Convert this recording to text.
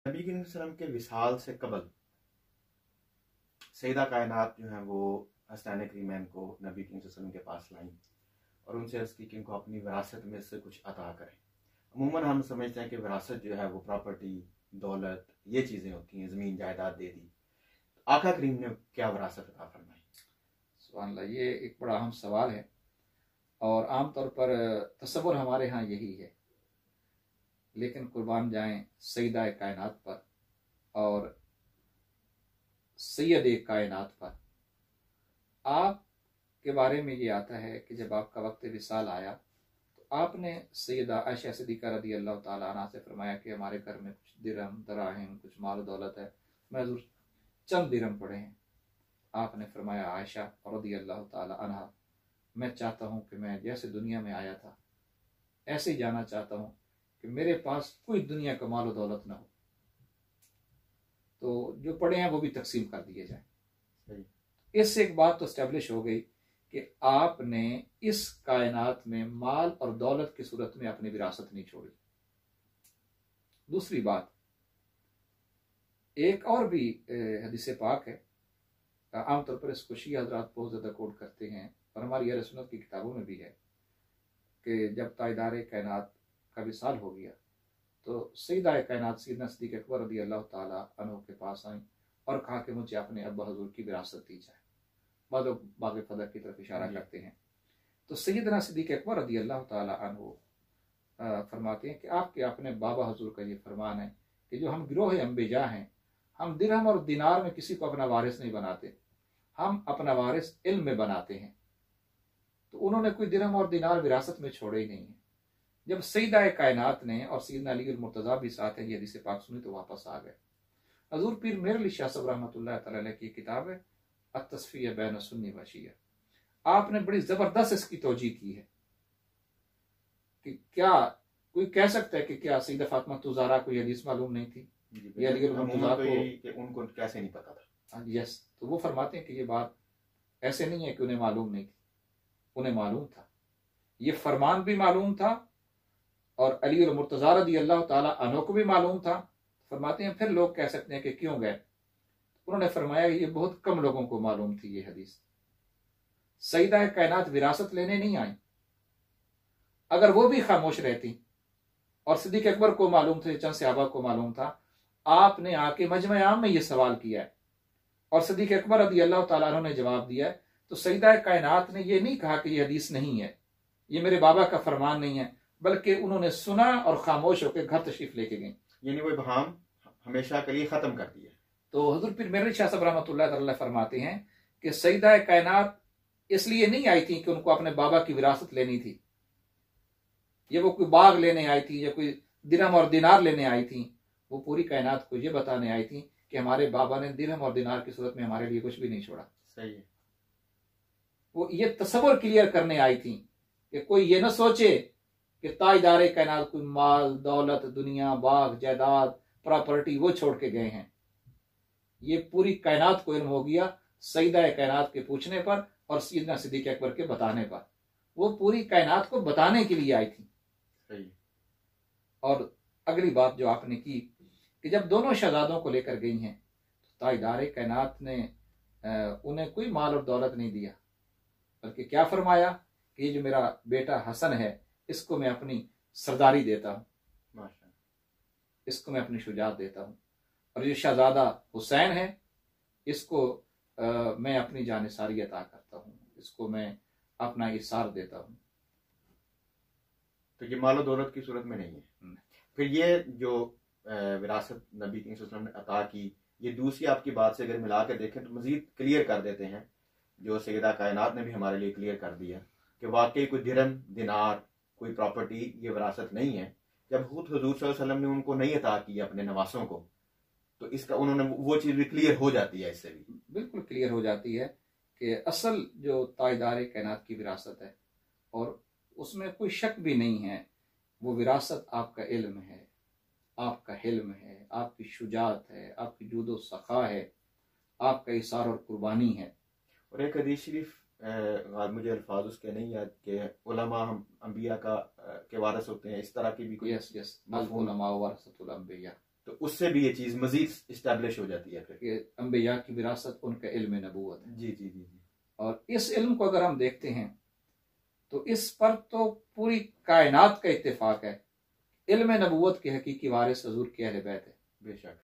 नबी करीम सल्लल्लाहु अलैहि वसल्लम के विसाल से कबल सैयदा कायनात जो है वो हसनैन करीमैन को नबी करीम सल्लल्लाहु अलैहि वसल्लम के पास लाई और उनसे अर्ज़ की कि इनको अपनी विरासत में से कुछ अता करें। अमूमन हम समझते हैं कि विरासत जो है वो प्रॉपर्टी, दौलत, ये चीज़ें होती हैं, ज़मीन जायदाद दे दी। आका करीम ने क्या विरासत अता फरमाई? सुभान अल्लाह, ये एक बड़ा अहम सवाल है और आमतौर पर तसव्वुर हमारे यहाँ यही है, लेकिन कुर्बान जाएं सैयदा कायनात पर और सैयद कायनात पर। आप के बारे में ये आता है कि जब आपका वक्त विसाल आया तो आपने सैयदा आयशा सिद्दीक़ा रज़ी अल्लाह ताला अन्हा से फरमाया कि हमारे घर में कुछ दिरहम दराहिम, कुछ माल दौलत है, मैं हुज़ूर चंद दिरहम पड़े हैं। आपने फरमाया आयशा रज़ी अल्लाह ताला अन्हा, मैं चाहता हूँ कि मैं जैसे दुनिया में आया था ऐसे ही जाना चाहता हूँ कि मेरे पास कोई दुनिया का माल दौलत ना हो, तो जो पड़े हैं वो भी तकसीम कर दिए जाए। इससे एक बात तो स्टैब्लिश हो गई कि आपने इस कायनात में माल और दौलत की सूरत में अपनी विरासत नहीं छोड़ी। दूसरी बात, एक और भी हदीस पाक है, आमतौर पर इसको शिया हज़रात बहुत ज़्यादा कोट करते हैं और हमारी अहले सुन्नत की किताबों में भी है कि जब ताइदार कायनात का विसाल हो गया तो सैयदा कायनात सैयदना सिद्दीक़ अकबर रज़ी अल्लाह ताला अन्हु के पास आई और कहा कि मुझे अपने अब्बा हुज़ूर की विरासत दी जाए। बाद बाग फदक की तरफ इशारा करते हैं। तो सैयदना सिद्दीक़ अकबर रज़ी अल्लाह ताला अन्हु फरमाते हैं कि आपके अपने बाबा हुज़ूर का ये फरमान है कि जो हम गिरोह अंबिया हैं, हम दिरहम और दिनार में किसी को अपना वारिस नहीं बनाते, हम अपना वारिस इल्म में बनाते हैं। तो उन्होंने कोई दिरहम और दिनार विरासत में छोड़े ही नहीं है। जब सैयदा कायनात ने और सैयदना अली मुर्तज़ा भी साथ है, ये हदीस पाक सुनी तो वापस आ गए। हज़ूर पीर मेर अली शाह साहब रहमतुल्लाह तआला अलैह की किताब है अत-तस्फ़िया बैन सुन्नी व शिया, आपने बड़ी जबरदस्त इसकी तौजीह की है कि क्या कोई कह सकता है कि क्या सैयदा फातिमा ज़हरा को ये हदीस मालूम नहीं थी या अली मुर्तज़ा को, उनको कैसे नहीं पता था? यस, तो वो फरमाते हैं कि ये बात ऐसे नहीं है कि उन्हें मालूम नहीं थी, उन्हें मालूम था, ये फरमान भी मालूम था और अली मुर्तज़ा रज़ी अल्लाह ताला अन्हु को भी मालूम था। फरमाते हैं फिर लोग कह सकते हैं कि क्यों गए? उन्होंने फरमाया ये बहुत कम लोगों को मालूम थी ये हदीस। सैयदा कायनात विरासत लेने नहीं आई, अगर वो भी खामोश रहती और सिद्दीक़ अकबर को मालूम था, चंद सहाबा को मालूम था, आपने आके मजमे आम में ये सवाल किया है और सिद्दीक़ अकबर रज़ी अल्लाह ताला अन्हु ने जवाब दिया है। तो सैयदा कायनात ने ये नहीं कहा कि ये हदीस नहीं है, ये मेरे बाबा का फरमान नहीं है, बल्कि उन्होंने सुना और खामोश होकर घर तशरीफ लेके गई, यानी वो इबहाम हमेशा के लिए खत्म कर दिया। तो हज़ूर पीर मेर अली शाह साहब रहमतुल्लाह अलैह फरमाते हैं कि सैयदा कायनात इसलिए नहीं आई थी कि उनको अपने बाबा की विरासत लेनी थी, ये वो कोई बाग लेने आई थी या कोई दिरहम और दिनार लेने आई थी, वो पूरी कायनात को ये बताने आई थी कि हमारे बाबा ने दिरहम और दिनार की सूरत में हमारे लिए कुछ भी नहीं छोड़ा। सही है। वो ये तसव्वुर क्लियर करने आई थी कि कोई ये ना सोचे कि ताजदार कायनात कोई माल दौलत, दुनिया, बाग जायदाद, प्रॉपर्टी वो छोड़ के गए हैं। ये पूरी कायनात को इल्म हो गया सैयदा कायनात के पूछने पर और सैयदना सिद्दीक़ अकबर के बताने पर। वो पूरी कायनात को बताने के लिए आई थी। सही। और अगली बात जो आपने की कि जब दोनों शहजादों को लेकर गई हैं तो ताजदार कायनात ने उन्हें कोई माल और दौलत नहीं दिया, बल्कि क्या फरमाया कि ये जो मेरा बेटा हसन है इसको मैं अपनी सरदारी देता हूँ, इसको मैं अपनी शुजात देता हूँ, और ये शहजादा हुसैन है इसको मैं अपनी जानिसारी अता करता हूँ, इसको मैं अपना इसार देता हूँ। तो ये मालो दौलत की सूरत में नहीं है। फिर ये जो विरासत नबी सल्लल्लाहु अलैहि वसल्लम ने अता की, ये दूसरी आपकी बात से अगर मिला के देखें तो मजीद क्लियर कर देते हैं, जो सैयदा कायनात ने भी हमारे लिए क्लियर कर दिया कि वाकई कोई दिरहम दिनार कोई प्रॉपर्टी ये विरासत नहीं है। जब खुद हुजूर सल्लल्लाहु अलैहि वसल्लम ने उनको नहीं अता किया अपने नवासों को, तो इसका उन्होंने वो चीज़ भी क्लियर हो जाती है, इससे भी बिल्कुल क्लियर हो जाती है कि असल जो ताजदार कायनात की विरासत है और उसमें कोई शक भी नहीं है, वो विरासत आपका इल्म है, आपका हिल्म है, आपकी शुजात है, आपकी जूदो सखा है, आपका इसार और कुर्बानी है। और एक हदीस शरीफ मुझे अल्फाज उसके नहीं याद कि उलमा हम अंबिया का के वारिस होते हैं, इस तरह की भी कोई? यस यस, उलमा वरसतुल अंबिया, तो उससे भी ये चीज मजीद इस्टेब्लिश हो जाती है फिर कि अंबिया की विरासत उनका इल्म नबूवत है। जी जी जी जी। और इस इल्म को अगर हम देखते हैं तो इस पर तो पूरी कायनात का इत्तेफाक है, इल्म नबूवत के हकीकी वारिस हजूर के अहले बैत है। बेशक।